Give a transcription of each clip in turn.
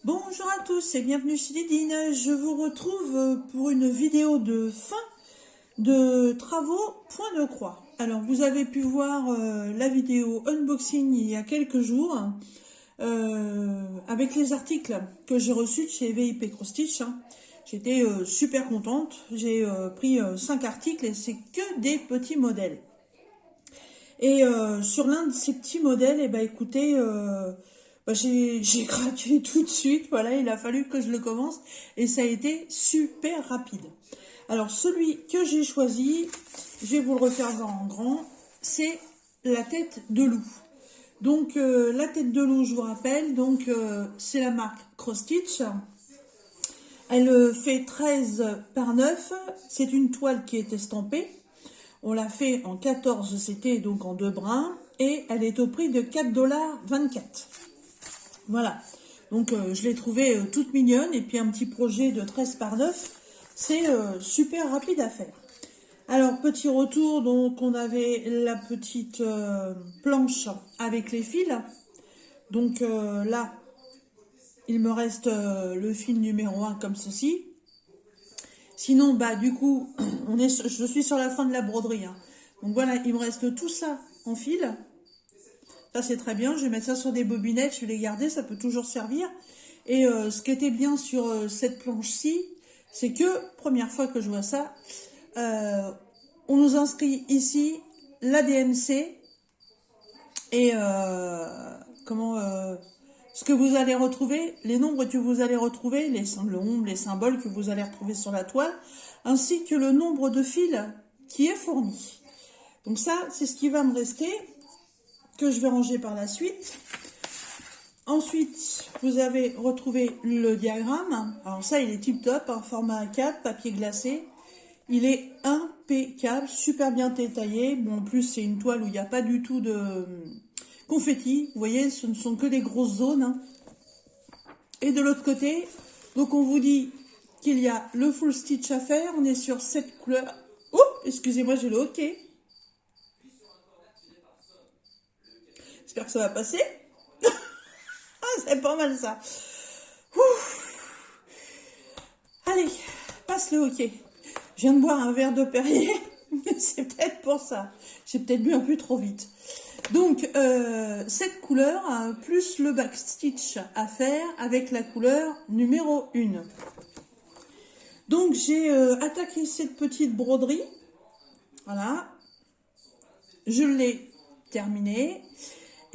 Bonjour à tous et bienvenue chez Didine. Je vous retrouve pour une vidéo de fin de travaux point de croix. Alors vous avez pu voir la vidéo unboxing il y a quelques jours avec les articles que j'ai reçus de chez VIP Cross Stitch. J'étais super contente. J'ai pris 5 articles et c'est que des petits modèles. Et sur l'un de ces petits modèles, eh ben, écoutez, j'ai craqué tout de suite. Voilà, il a fallu que je le commence et ça a été super rapide. Alors celui que j'ai choisi, je vais vous le refaire voir en grand, c'est la tête de loup. Donc la tête de loup, je vous rappelle, donc c'est la marque Cross Stitch. Elle fait 13 par 9. C'est une toile qui est estampée. On l'a fait en 14 CT, donc en 2 brins, et elle est au prix de 4,24 $. Voilà, donc je l'ai trouvée toute mignonne, et puis un petit projet de 13 par 9, c'est super rapide à faire. Alors, petit retour, donc on avait la petite planche avec les fils. Donc là, il me reste le fil numéro 1 comme ceci. Sinon, bah du coup, je suis sur la fin de la broderie. Donc voilà, il me reste tout ça en fil. Ça c'est très bien, je vais mettre ça sur des bobinettes, je vais les garder, ça peut toujours servir. Et ce qui était bien sur cette planche-ci, c'est que, première fois que je vois ça, on nous inscrit ici l'ADMC et ce que vous allez retrouver, les nombres que vous allez retrouver, les symboles que vous allez retrouver sur la toile, ainsi que le nombre de fils qui est fourni. Donc ça, c'est ce qui va me rester, que je vais ranger par la suite. Ensuite, vous avez retrouvé le diagramme. Alors ça, il est tip top, en format A4, papier glacé. Il est impeccable, super bien détaillé. Bon, en plus, c'est une toile où il n'y a pas du tout de confetti. Vous voyez, ce ne sont que des grosses zones. Et de l'autre côté, donc on vous dit qu'il y a le full stitch à faire. On est sur 7 couleurs. Oh, excusez-moi, j'ai le hockey. J'espère que ça va passer. Ah, c'est pas mal ça. Ouf. Allez, passe le hockey. Je viens de boire un verre de Perrier. C'est peut-être pour ça. J'ai peut-être bu un peu trop vite. Donc, cette couleur, plus le backstitch à faire avec la couleur numéro 1. Donc, j'ai attaqué cette petite broderie. Voilà. Je l'ai terminée.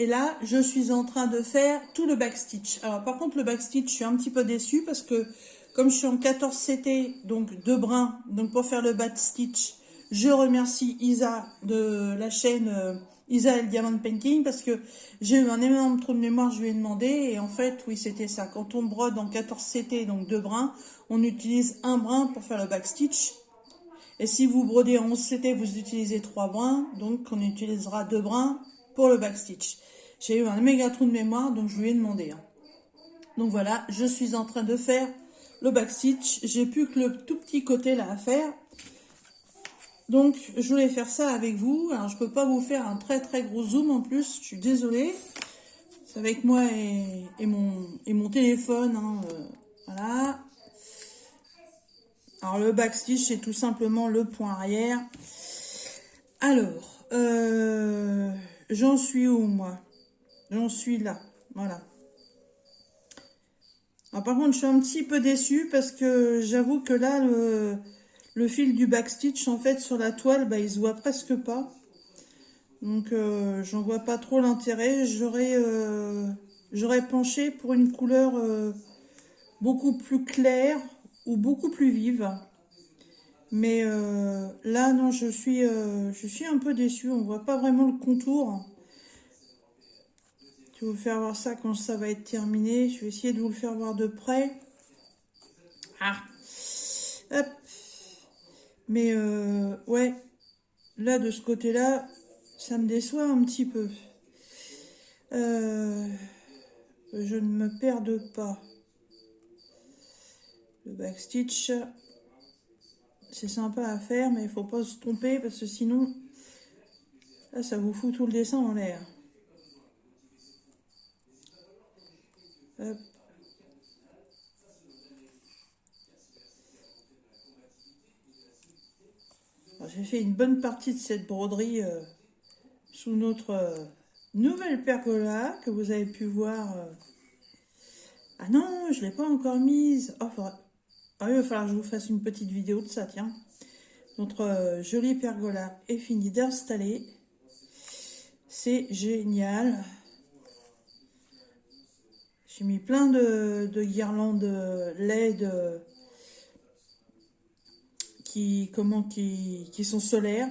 Et là, je suis en train de faire tout le backstitch. Alors, par contre, le backstitch, je suis un petit peu déçue parce que comme je suis en 14 CT, donc 2 brins, donc pour faire le backstitch, je remercie Isa de la chaîne Isa et le Diamond Painting parce que j'ai eu un énorme trou de mémoire, je lui ai demandé et en fait, oui, c'était ça. Quand on brode en 14 CT, donc 2 brins, on utilise un brin pour faire le backstitch. Et si vous brodez en 11 CT, vous utilisez 3 brins, donc on utilisera 2 brins pour le backstitch. J'ai eu un méga trou de mémoire, donc je lui ai demandé. Donc voilà, je suis en train de faire le backstitch. J'ai plus que le tout petit côté là à faire. Donc je voulais faire ça avec vous. Alors je peux pas vous faire un très très gros zoom en plus, je suis désolée. C'est avec moi et mon téléphone. Voilà. Alors le backstitch, c'est tout simplement le point arrière. Alors, j'en suis où moi? J'en suis là, voilà. Alors, par contre, je suis un petit peu déçue parce que j'avoue que là, le fil du backstitch, en fait, sur la toile, bah, il se voit presque pas. Donc, j'en vois pas trop l'intérêt. J'aurais penché pour une couleur beaucoup plus claire ou beaucoup plus vive. Mais là, non, je suis un peu déçue. On voit pas vraiment le contour. Je vais vous faire voir ça quand ça va être terminé. Je vais essayer de vous le faire voir de près. Ah, hop. Mais ouais, là, de ce côté-là, ça me déçoit un petit peu. Je ne me perde pas. Le backstitch, c'est sympa à faire, mais il faut pas se tromper parce que sinon, là, ça vous fout tout le dessin en l'air. Hop. j'ai fait une bonne partie de cette broderie sous notre nouvelle pergola que vous avez pu voir. Ah non, je ne l'ai pas encore mise. Oh, il va falloir que je vous fasse une petite vidéo de ça, tiens. Notre jolie pergola est finie d'installer. C'est génial. J'ai mis plein de guirlandes LED qui sont solaires.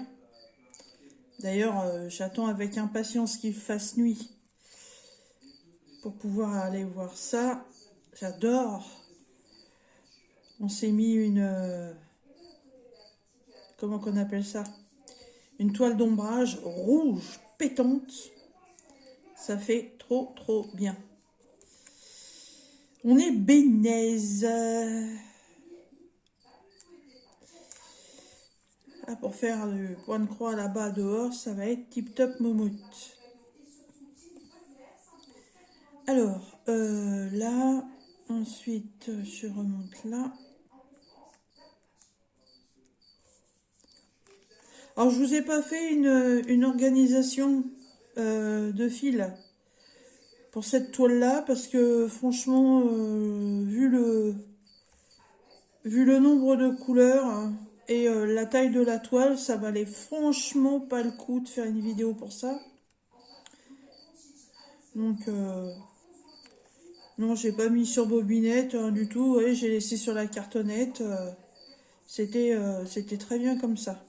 D'ailleurs, j'attends avec impatience qu'il fasse nuit pour pouvoir aller voir ça. J'adore. On s'est mis une... comment qu'on appelle ça? Une toile d'ombrage rouge pétante. Ça fait trop bien. On est bénaise. Ah, pour faire le point de croix là-bas dehors, ça va être tip top moumoute. Alors, là, ensuite, je remonte là. Alors, je vous ai pas fait une organisation de fils pour cette toile-là, parce que franchement, vu le nombre de couleurs et la taille de la toile, ça valait franchement pas le coup de faire une vidéo pour ça. Donc, non, j'ai pas mis sur bobinette du tout. Ouais, j'ai laissé sur la cartonnette. C'était très bien comme ça.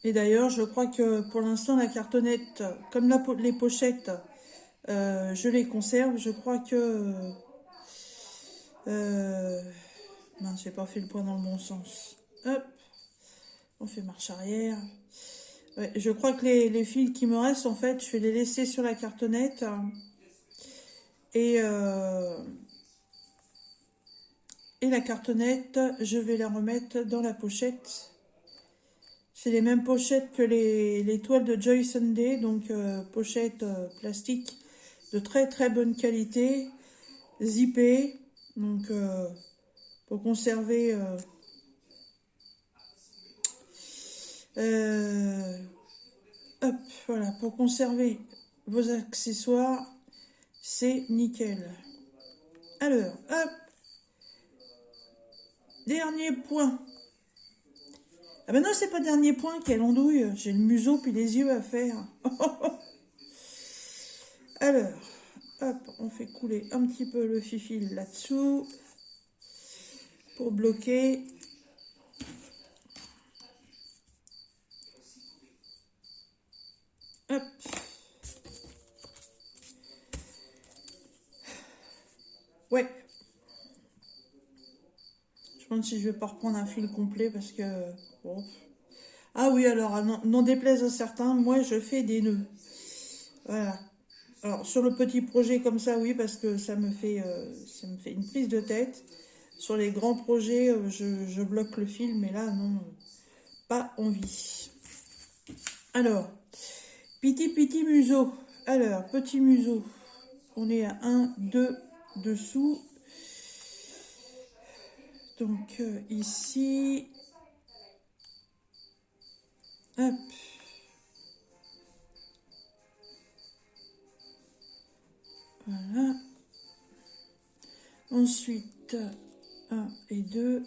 Et d'ailleurs, je crois que pour l'instant, la cartonnette, comme les pochettes, je les conserve. Je crois que... non, j'ai pas fait le point dans le bon sens. Hop, on fait marche arrière. Ouais, je crois que les fils qui me restent, en fait, je vais les laisser sur la cartonnette. Et la cartonnette, je vais la remettre dans la pochette. C'est les mêmes pochettes que les toiles de Joy Sunday, donc pochette plastique de très bonne qualité, zippée, donc pour conserver hop, voilà, pour conserver vos accessoires, c'est nickel. Alors, hop, dernier point. Ah ben non, c'est pas dernier point, quelle andouille. J'ai le museau puis les yeux à faire. Alors, hop, on fait couler un petit peu le fil là-dessous pour bloquer. Hop. Ouais. Je me demande si je vais pas reprendre un fil complet parce que... Bon. Ah oui, alors, n'en déplaise à certains, moi je fais des nœuds. Voilà. Alors, sur le petit projet comme ça, oui, parce que ça me fait une prise de tête. Sur les grands projets, je bloque le fil, mais là, non, pas envie. Alors, petit museau. Alors, petit museau. On est à 1, 2 dessous. Donc, ici. Hop. Voilà. Ensuite, 1 et 2.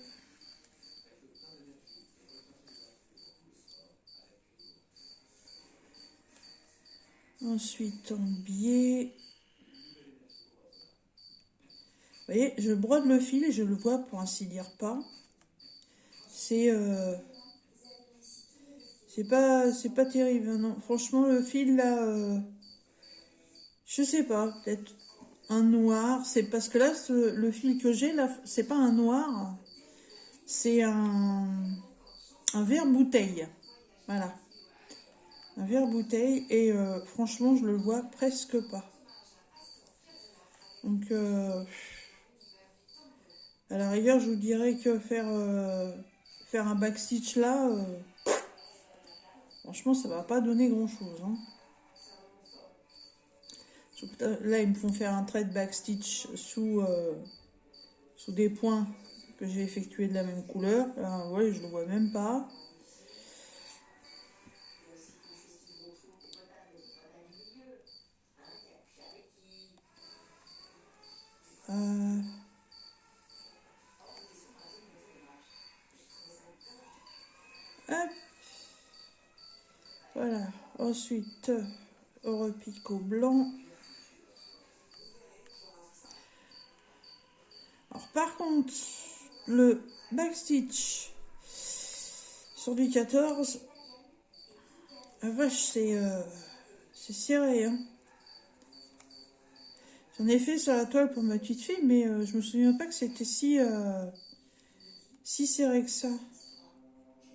Ensuite, en biais. Vous voyez, je brode le fil et je le vois pour ainsi dire pas. C'est pas terrible, hein, non. Franchement, le fil là, je sais pas, peut-être un noir. C'est parce que là, le fil que j'ai là, c'est pas un noir, c'est un vert bouteille. Voilà, un vert bouteille et franchement, je le vois presque pas. Donc, à la rigueur, je vous dirais que faire un backstitch là, franchement, ça va pas donner grand-chose. Hein. Là, ils me font faire un trait de backstitch sous des points que j'ai effectué de la même couleur. Là, ouais, je le vois même pas. Hop, voilà. Ensuite, on repique au blanc. Alors par contre, le backstitch sur du 14, la vache, c'est serré, hein. J'en ai fait sur la toile pour ma petite fille, mais je me souviens pas que c'était si serré que ça.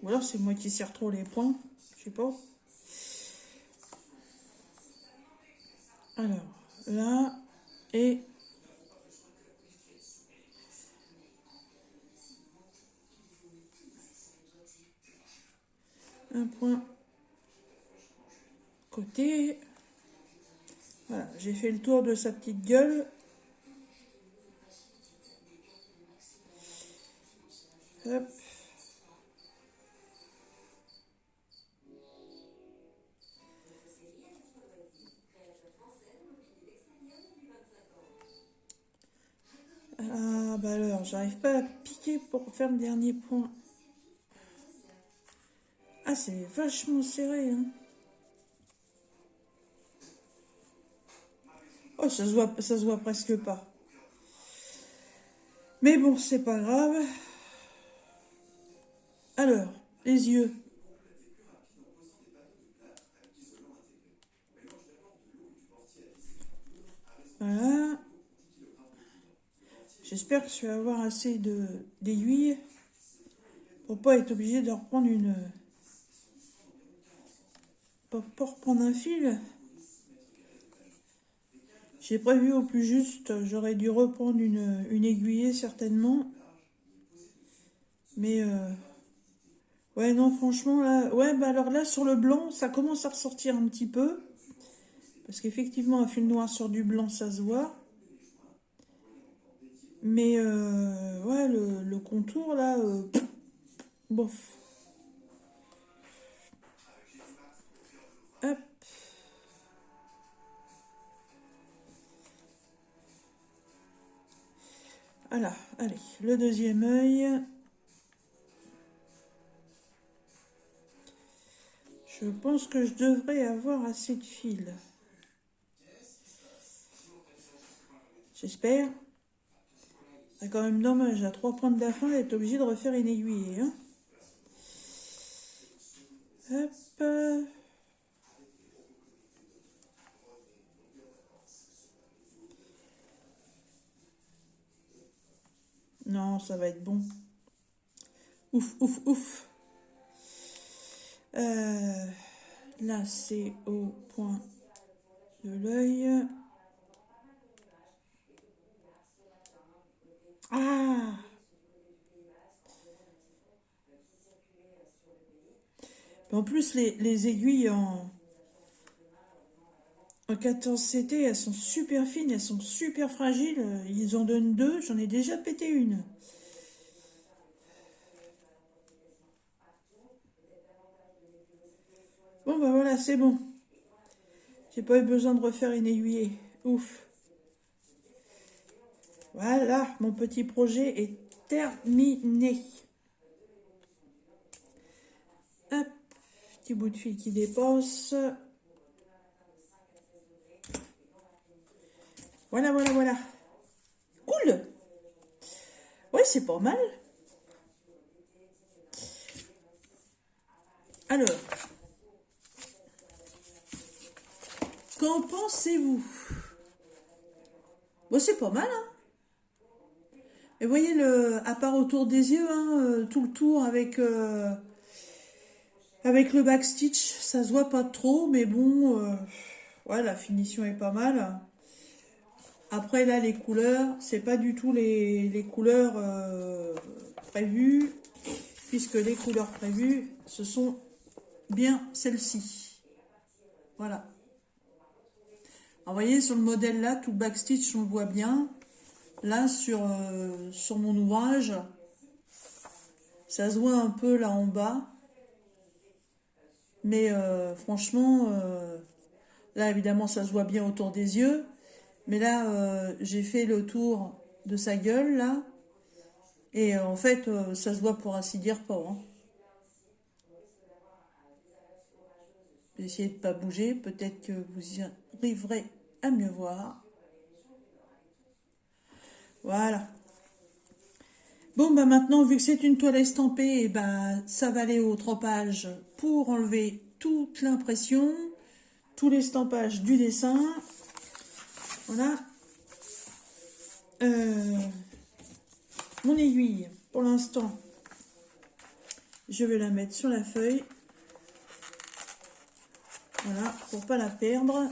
Ou alors c'est moi qui serre trop les points, je sais pas. Alors, là, et un point côté. Voilà, j'ai fait le tour de sa petite gueule. Hop. Ah bah alors, j'arrive pas à piquer pour faire le dernier point. Ah, c'est vachement serré, hein. Oh, ça se voit presque pas. Mais bon, c'est pas grave. Alors, les yeux. Voilà. J'espère que je vais avoir assez d'aiguilles pour pas être obligé de reprendre pour reprendre un fil. J'ai prévu au plus juste, j'aurais dû reprendre une aiguillée certainement. Mais ouais, non, franchement, là, ouais, bah alors là, sur le blanc, ça commence à ressortir un petit peu. Parce qu'effectivement, un fil noir sur du blanc, ça se voit. Mais ouais, le contour, là, bof. Hop. Voilà, allez, le deuxième œil. Je pense que je devrais avoir assez de fil. J'espère. C'est quand même dommage, à 3 points de la fin, d'être obligé de refaire une aiguille. Hein. Hop. Non, ça va être bon. Ouf, ouf, ouf. Là, c'est au point de l'œil. Ah! En plus, les aiguilles en 14CT, elles sont super fines, elles sont super fragiles. Ils en donnent 2, j'en ai déjà pété une. Bon, bah voilà, c'est bon. J'ai pas eu besoin de refaire une aiguille. Ouf. Voilà, mon petit projet est terminé. Hop, petit bout de fil qui dépasse. Voilà, voilà, voilà. Cool. Ouais, c'est pas mal. Alors, qu'en pensez-vous? Bon, c'est pas mal, hein. Et vous voyez, à part autour des yeux, hein, tout le tour avec le backstitch, ça se voit pas trop, mais bon, ouais, la finition est pas mal. Après, là, les couleurs, c'est pas du tout les couleurs prévues, puisque les couleurs prévues, ce sont bien celles-ci. Voilà. Alors, vous voyez, sur le modèle là, tout backstitch, on le voit bien. Là, sur mon ouvrage, Ça se voit un peu là en bas. Mais franchement, là évidemment ça se voit bien autour des yeux. Mais là, j'ai fait le tour de sa gueule là. Et en fait, ça se voit pour ainsi dire pas. Hein. Je vais essayer de pas bouger. Peut-être que vous y arriverez à mieux voir. Voilà. Bon, bah maintenant, vu que c'est une toile estampée, bah, ça va aller au trempage pour enlever toute l'impression, tout l'estampage du dessin. Voilà. Mon aiguille, pour l'instant, je vais la mettre sur la feuille. Voilà, pour pas la perdre.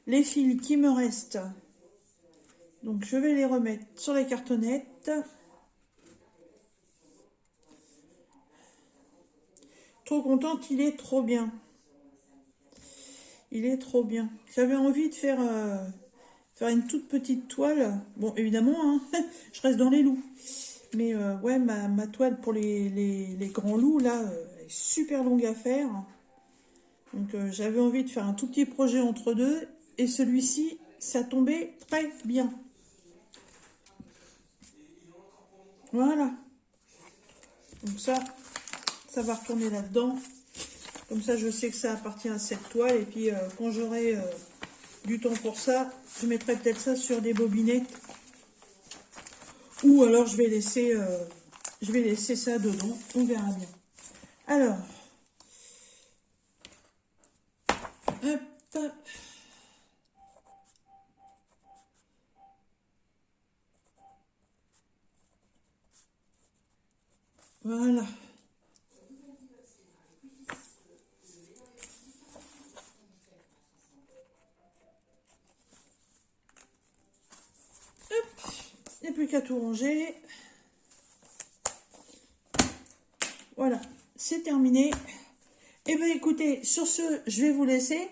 Les fils qui me restent, donc je vais les remettre sur la cartonnette. Trop contente, il est trop bien. Il est trop bien. J'avais envie de faire une toute petite toile. Bon, évidemment, hein, je reste dans les loups. Mais ouais, ma toile pour les grands loups, là, est super longue à faire. Donc j'avais envie de faire un tout petit projet entre deux. Et celui-ci, ça tombait très bien. Voilà. Donc ça va retourner là-dedans. Comme ça, je sais que ça appartient à cette toile. Et puis, quand j'aurai du temps pour ça, je mettrai peut-être ça sur des bobinettes. Ou alors, je vais laisser ça dedans. On verra bien. Alors, hop. Voilà. Il n'y a plus qu'à tout ranger. Voilà, c'est terminé. Et bien écoutez, sur ce, je vais vous laisser.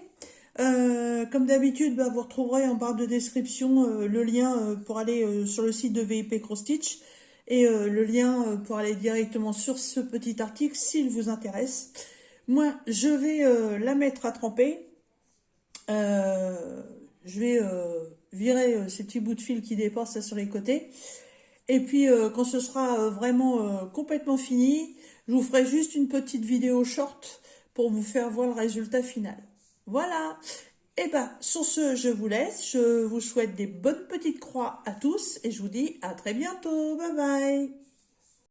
Comme d'habitude, bah, vous retrouverez en barre de description le lien pour aller sur le site de VIP Cross Stitch et le lien pour aller directement sur ce petit article s'il vous intéresse. Moi, je vais la mettre à tremper. Je vais virer ces petits bouts de fil qui dépassent là sur les côtés. Et puis, quand ce sera vraiment complètement fini, je vous ferai juste une petite vidéo short pour vous faire voir le résultat final. Voilà. Et ben, sur ce, je vous laisse. Je vous souhaite des bonnes petites croix à tous et je vous dis à très bientôt. Bye bye.